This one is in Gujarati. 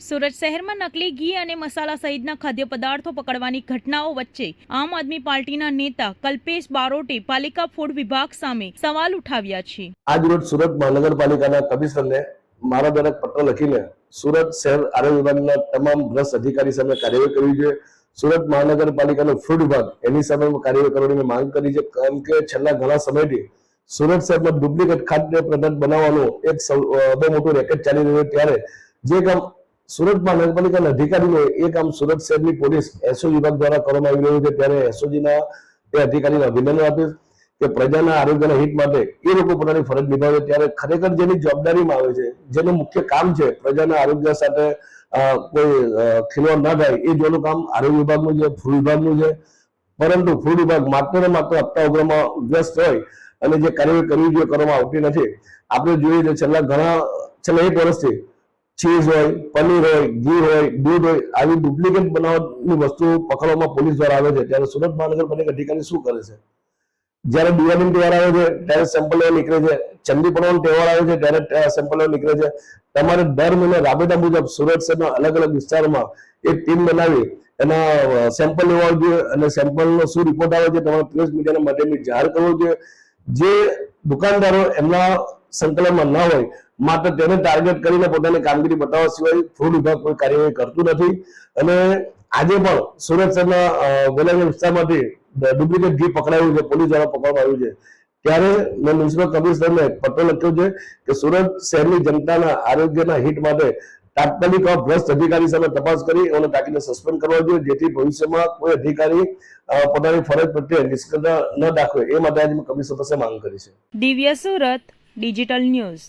સુરત શહેરમાં નકલી ઘી અને મસાલા સહિતના ખાદ્ય પદાર્થો પકડવાની ઘટનાઓ વચ્ચે આમ આદમી પાર્ટીના નેતા કલ્પેશ બારોટે પાલિકા ફૂડ વિભાગ સામે સવાલ ઉઠાવ્યા છે। આજ રોજ સુરત મહાનગરપાલિકાના કમિશનરને મારા દ્વારા પત્ર લખીને સુરત શહેર આરોગ્ય વિભાગના તમામ ભ્રષ્ટ અધિકારી સામે કાર્યવાહી કરવી જોઈએ। સુરત મહાનગરપાલિકાનો ફૂડ વિભાગ એની સામે કાર્યવાહી કરવાની માંગ કરી છે, કારણ કે છેલ્લા ઘણા સમયથી સુરત શહેરમાં ડુપ્લિકેટ ખાદ્ય પદાર્થ બનાવવાનું એક બહુ મોટું રેકેટ ચાલી રહ્યું, ત્યારે જે કામ સુરત મહાનગરપાલિકાના અધિકારીઓ એ કામ સુરત શહેરની પોલીસ એસઓજી વિભાગ દ્વારા કરવામાં આવી રહ્યું છે, ત્યારે એસઓજીના એ અધિકારીને અભિનંદન આપીશ કે પ્રજાના આરોગ્યના હિત માટે એ લોકો પોતાની ફરજ નિભાવે। ત્યારે ખરેખર જેની જવાબદારીમાં આવે છે, જેનું મુખ્ય કામ છે પ્રજાના આરોગ્ય સાથે કોઈ ખીલવાડ ના થાય, એ જોવાનું કામ આરોગ્ય વિભાગનું છે, ફૂડ વિભાગનું છે। પરંતુ ફૂડ વિભાગ માત્ર ને માત્ર હપ્તા ઉઘરામાં વ્યસ્ત હોય અને જે કાર્યવાહી કરવી જોઈએ કરવામાં આવતી નથી। આપણે જોઈએ છે છેલ્લા 1 વર્ષથી ચીઝ હોય, પનીર હોય, ઘી હોય, દૂધ હોય, આવી ડુપ્લિકેટ બનાવટની વસ્તુઓ પકડવામાં પોલીસ દ્વારા આવે છે, ત્યારે સુરત મહાનગરપાલિકા અધિકારી શું કરે છે? જ્યારે દિવાળીનો તહેવાર આવે છે ત્યારે સેમ્પલ લેવા નીકળે છે, ચંડી પડવાનો તહેવાર આવે છે ત્યારે સેમ્પલ લેવા નીકળે છે। તમારે દર મહિને રાબેતા મુજબ સુરત શહેરના અલગ અલગ વિસ્તારમાં એક ટીમ બનાવી એના સેમ્પલ લેવા જોઈએ અને સેમ્પલનો શું રિપોર્ટ આવે છે તમારે પ્રેસ મીડિયાના માધ્યમથી જાહેર કરવો જોઈએ। જે દુકાનદારો એમના સંકલનમાં ના હોય માત્ર તેને ટાર્ગેટ કરીને પોતાની કામગીરી બતાવવા સિવાય ફૂડ વિભાગ કોઈ કાર્યવાહી કરતું નથી। અને આજે પણ સુરત શહેરના વેલાગર વિસ્તારમાંથી ડુપ્લિકેટ ઘી પકડાયું છે, પોલીસ દ્વારા પકડવામાં આવ્યું છે, ત્યારે મેં મ્યુનિસિપલ કમિશનરને પત્ર લખ્યો છે કે સુરત શહેરની જનતાના આરોગ્યના હિત માટે તાત્કાલિક ભ્રષ્ટ અધિકારી સામે તપાસ કરી અને તાકીદે સસ્પેન્ડ કરવા જોઈએ, જેથી ભવિષ્યમાં કોઈ અધિકારી પોતાની ફરજ પ્રત્યે નિષ્ક્રિયતા ન દાખવે, એ માટે આજે મેં કમિશનર પાસે માંગ કરી છે। દિવ્ય સુરત ડિજિટલ ન્યૂઝ।